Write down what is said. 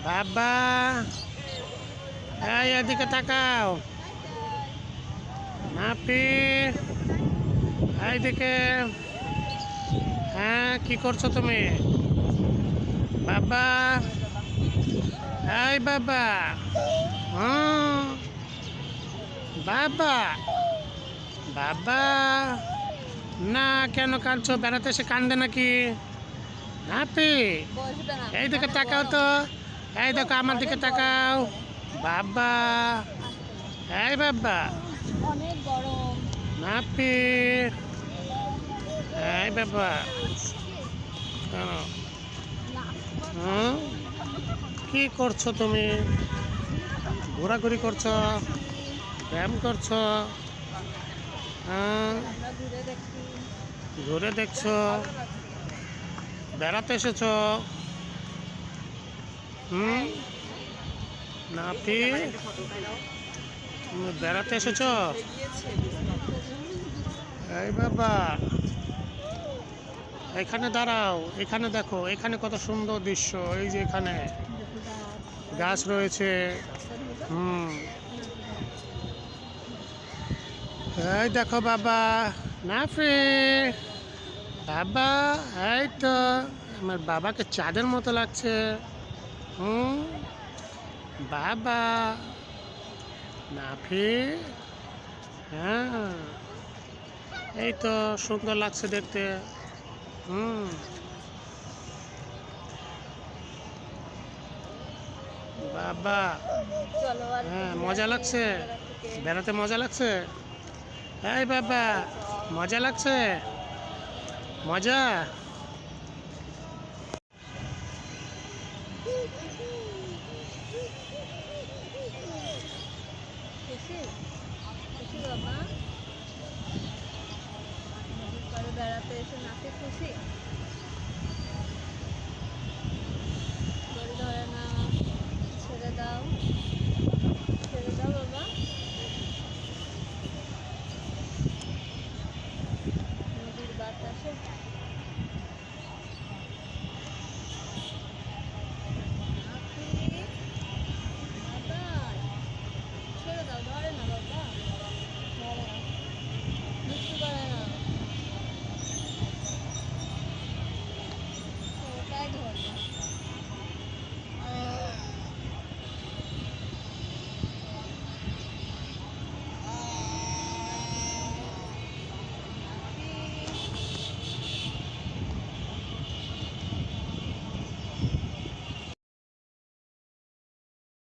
বাবা, এই এদিকে তাকাও। নাপি, এইদিকে। হ্যাঁ, কি করছো তুমি? বাবা, এই বাবা। হুম, বাবা, বাবা। না, কেন কাঁদছো? বেড়াতে এসে কান্দে নাকি? নাপি, এই দিকে তাকাও তো। এই দেখো, আমার দিকে তাকাও। বাবা, এই বাবা। অনেক গরম। নাপি, এই বাবা। কেন? হুম, কি করছো তুমি? ঘোরাঘুরি করছো? ব্যায়াম করছো? হ্যাঁ, আমরা ঘুরে দেখছি। ঘুরে দেখছো? বেড়াতে এসেছো? হুম, নাপি, তুমি বেড়াতে এসেছো? এই বাবা, এখানে দাঁড়াও। এখানে দেখো, এখানে কত সুন্দর দৃশ্য। এই যে এখানে গাছ রয়েছে। হুম, এই দেখো বাবা। নাফি, বাবা, এই তো। আমার বাবাকে চাঁদের মতো লাগছে। হুম, বাবা। নাফি, হ্যাঁ, এই তো সুন্দর লাগছে দেখতে। হুম, বাবা, চলো আর হ্যাঁ, ঘুরে মজা আসি লাগছে। বেড়ার থেকে। বেড়াতে মজা লাগছে। এই বাবা, মজা লাগছে। মজা। খুশি? খুশি বাবা? নদীর পাড়ে বেড়াতে এসে নাচে খুশি?